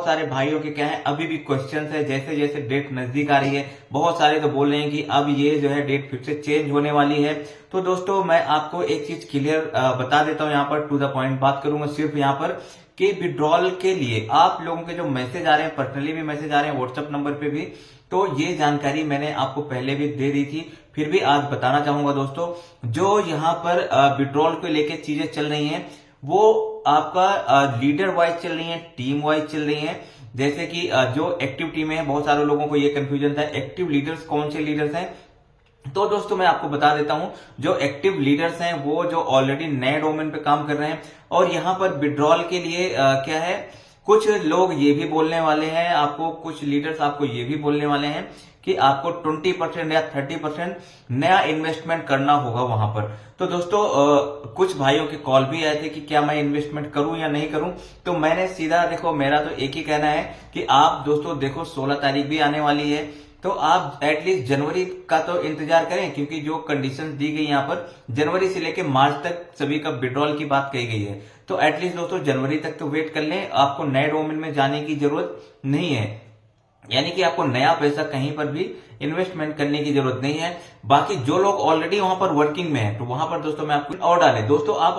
सारे भाइयों के क्या है अभी भी क्वेश्चंस है, जैसे जैसे डेट नजदीक आ रही है बहुत सारे तो बोल रहे हैं कि अब ये जो है डेट फिर से चेंज होने वाली है। तो दोस्तों मैं आपको एक चीज क्लियर बता देता हूं, यहाँ पर टू द पॉइंट बात करूंगा सिर्फ यहाँ पर कि विड्रॉल के लिए आप लोगों के जो मैसेज आ रहे हैं, पर्सनली भी मैसेज आ रहे हैं व्हाट्सएप नंबर पे भी, तो ये जानकारी मैंने आपको पहले भी दे दी थी, फिर भी आज बताना चाहूंगा दोस्तों। जो यहाँ पर विड्रॉल को लेके चीजें चल रही हैं वो आपका लीडर वाइज चल रही है, टीम वाइज चल रही है। जैसे कि जो एक्टिव टीम है, बहुत सारे लोगों को ये कंफ्यूजन था एक्टिव लीडर्स कौन से लीडर्स हैं। तो दोस्तों मैं आपको बता देता हूं, जो एक्टिव लीडर्स हैं वो जो ऑलरेडी नए डोमेन पे काम कर रहे हैं। और यहां पर विड्रॉल के लिए क्या है, कुछ लोग ये भी बोलने वाले हैं आपको, कुछ लीडर्स आपको ये भी बोलने वाले हैं कि आपको 20% या 30% नया इन्वेस्टमेंट करना होगा वहां पर। तो दोस्तों कुछ भाइयों के कॉल भी आए थे कि क्या मैं इन्वेस्टमेंट करूं या नहीं करूं। तो मैंने सीधा देखो, मेरा तो एक ही कहना है कि आप दोस्तों देखो 16 तारीख भी आने वाली है, तो आप एटलीस्ट जनवरी का तो इंतजार करें, क्योंकि जो कंडीशंस दी गई यहाँ पर जनवरी से लेकर मार्च तक सभी का विड्रॉल की बात कही गई है। तो एटलीस्ट दोस्तों जनवरी तक तो वेट कर लें, आपको नए डोमेन में जाने की जरूरत नहीं है, यानी कि आपको नया पैसा कहीं पर भी इन्वेस्टमेंट करने की जरूरत नहीं है। बाकी जो लोग ऑलरेडी वहां पर वर्किंग में हैं, तो वहां पर दोस्तों मैं आपको और डाले दोस्तों, आप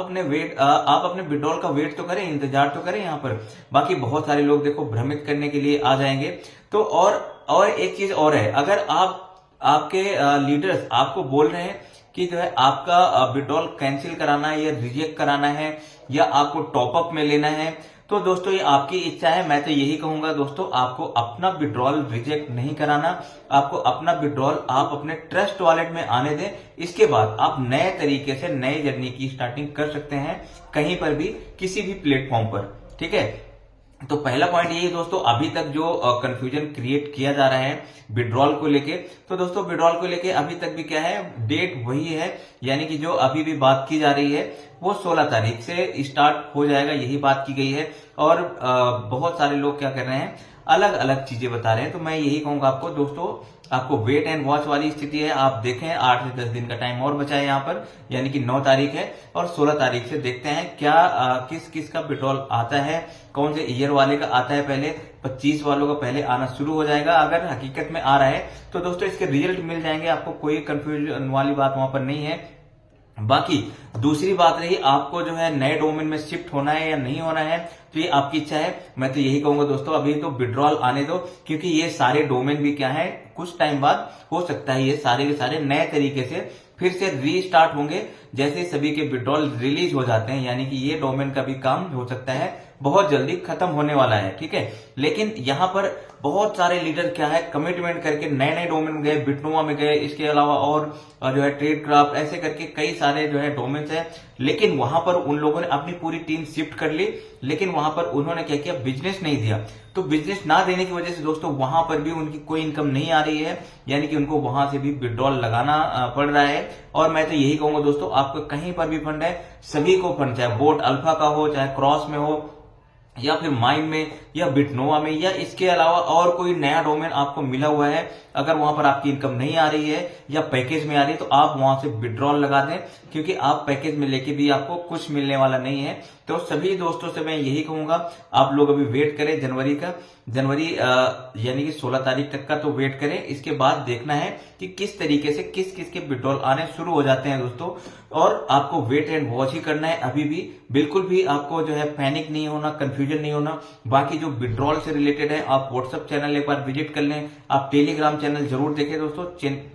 अपने विड्रॉल का वेट तो करें, इंतजार तो करें यहाँ पर। बाकी बहुत सारे लोग देखो भ्रमित करने के लिए आ जाएंगे। तो और एक चीज और है, अगर आपके लीडर्स आपको बोल रहे हैं कि जो है आपका विड्रॉल कैंसिल कराना है या रिजेक्ट कराना है या आपको टॉपअप में लेना है, तो दोस्तों ये आपकी इच्छा है। मैं तो यही कहूंगा दोस्तों, आपको अपना विड्रॉल रिजेक्ट नहीं कराना, आपको अपना विड्रॉल आप अपने ट्रस्ट वॉलेट में आने दें। इसके बाद आप नए तरीके से नए जर्नी की स्टार्टिंग कर सकते हैं कहीं पर भी, किसी भी प्लेटफॉर्म पर, ठीक है। तो पहला पॉइंट यही दोस्तों, अभी तक जो कंफ्यूजन क्रिएट किया जा रहा है विड्रॉल को लेके, तो दोस्तों विड्रॉल को लेके अभी तक भी क्या है, डेट वही है, यानी कि जो अभी भी बात की जा रही है वो 16 तारीख से स्टार्ट हो जाएगा, यही बात की गई है। और बहुत सारे लोग क्या कर रहे हैं, अलग अलग चीजें बता रहे हैं। तो मैं यही कहूंगा आपको दोस्तों, आपको वेट एंड वॉच वाली स्थिति है। आप देखें 8 से 10 दिन का टाइम और बचा है यहाँ पर, यानी कि 9 तारीख है और 16 तारीख से देखते हैं क्या किस किस का विड्रॉल आता है, कौन से ईयर वाले का आता है। पहले 25 वालों का पहले आना शुरू हो जाएगा, अगर हकीकत में आ रहा है तो दोस्तों इसके रिजल्ट मिल जाएंगे आपको, कोई कंफ्यूजन वाली बात वहां पर नहीं है। बाकी दूसरी बात रही, आपको जो है नए डोमेन में शिफ्ट होना है या नहीं होना है, तो ये आपकी इच्छा है। मैं तो यही कहूंगा दोस्तों, अभी तो विड्रॉल आने दो, क्योंकि ये सारे डोमेन भी क्या है, कुछ टाइम बाद हो सकता है ये सारे के सारे नए तरीके से फिर से रीस्टार्ट होंगे, जैसे सभी के विड्रॉल रिलीज हो जाते हैं। यानी कि ये डोमेन का भी काम हो सकता है बहुत जल्दी खत्म होने वाला है, ठीक है। लेकिन यहाँ पर बहुत सारे लीडर क्या है, कमिटमेंट करके नए नए डोमेन में गए, बिटनोवा में गए, इसके अलावा और जो है ट्रेड क्राफ्ट, ऐसे करके कई सारे जो है डोमेन्स हैं। लेकिन वहां पर उन लोगों ने अपनी पूरी टीम शिफ्ट कर ली, लेकिन वहां पर उन्होंने क्या किया, बिजनेस नहीं दिया। तो बिजनेस ना देने की वजह से दोस्तों वहां पर भी उनकी कोई इनकम नहीं आ रही है, यानी कि उनको वहां से भी विड्रॉल लगाना पड़ रहा है। और मैं तो यही कहूंगा दोस्तों, आपको कहीं पर भी फंड है, सभी को फंड, चाहे बोट अल्फा का हो, चाहे क्रॉस में हो, या फिर माइंड में या बिटनोवा में, या इसके अलावा और कोई नया डोमेन आपको मिला हुआ है, अगर वहां पर आपकी इनकम नहीं आ रही है या पैकेज में आ रही है, तो आप वहां से विड्रॉल लगा दें, क्योंकि आप पैकेज में लेके भी आपको कुछ मिलने वाला नहीं है। तो सभी दोस्तों से मैं यही कहूंगा, आप लोग अभी वेट करें जनवरी का, यानी कि 16 तारीख तक का तो वेट करें। इसके बाद देखना है कि किस तरीके से किस किस के विड्रॉल आने शुरू हो जाते हैं दोस्तों, और आपको वेट एंड वॉच ही करना है। अभी भी बिल्कुल भी आपको जो है पैनिक नहीं होना, कंफ्यूजन नहीं होना। बाकी जो विड्रॉल से रिलेटेड है, आप व्हाट्सएप चैनल एक बार विजिट कर लें, आप टेलीग्राम चैनल जरूर देखें दोस्तों,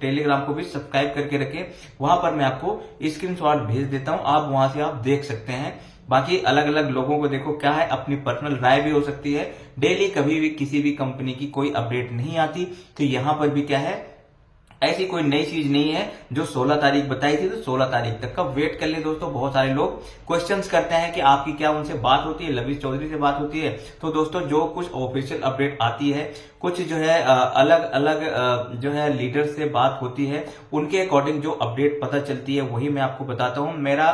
टेलीग्राम को भी सब्सक्राइब करके रखें, वहां पर मैं आपको स्क्रीनशॉट भेज देता हूं, आप वहां से आप देख सकते हैं। बाकी अलग अलग लोगों को देखो क्या है, अपनी पर्सनल राय भी हो सकती है। डेली कभी भी किसी भी कंपनी की कोई अपडेट नहीं आती, तो यहां पर भी क्या है, ऐसी कोई नई चीज नहीं है। जो 16 तारीख बताई थी, तो 16 तारीख तक का वेट कर ले दोस्तों। बहुत सारे लोग क्वेश्चंस करते हैं कि आपकी क्या उनसे बात होती है, लविश चौधरी से बात होती है। तो दोस्तों जो कुछ ऑफिशियल अपडेट आती है, कुछ जो है अलग अलग जो है लीडर से बात होती है, उनके अकॉर्डिंग जो अपडेट पता चलती है वही मैं आपको बताता हूं। मेरा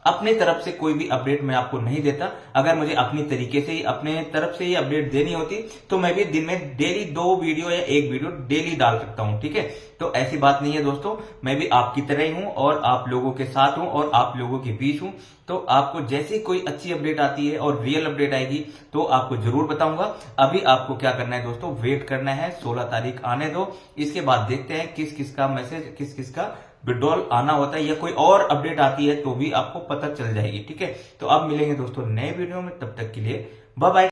अपने तरफ से कोई भी अपडेट मैं आपको नहीं देता। अगर मुझे अपनी तरीके से ही, अपने तरफ से ही अपडेट देनी होती, तो मैं भी दिन में डेली 2 वीडियो या 1 वीडियो डेली डाल सकता हूं, ठीक है। तो ऐसी बात नहीं है दोस्तों, मैं भी आपकी तरह ही हूं और आप लोगों के साथ हूं और आप लोगों के बीच हूं। तो आपको जैसी कोई अच्छी अपडेट आती है और रियल अपडेट आएगी तो आपको जरूर बताऊंगा। अभी आपको क्या करना है दोस्तों, वेट करना है, 16 तारीख आने दो, इसके बाद देखते हैं किस किस का मैसेज, किस किस का विड्रॉल आना होता है या कोई और अपडेट आती है तो भी आपको पता चल जाएगी। ठीक है, तो अब मिलेंगे दोस्तों नए वीडियो में, तब तक के लिए बाय बाय।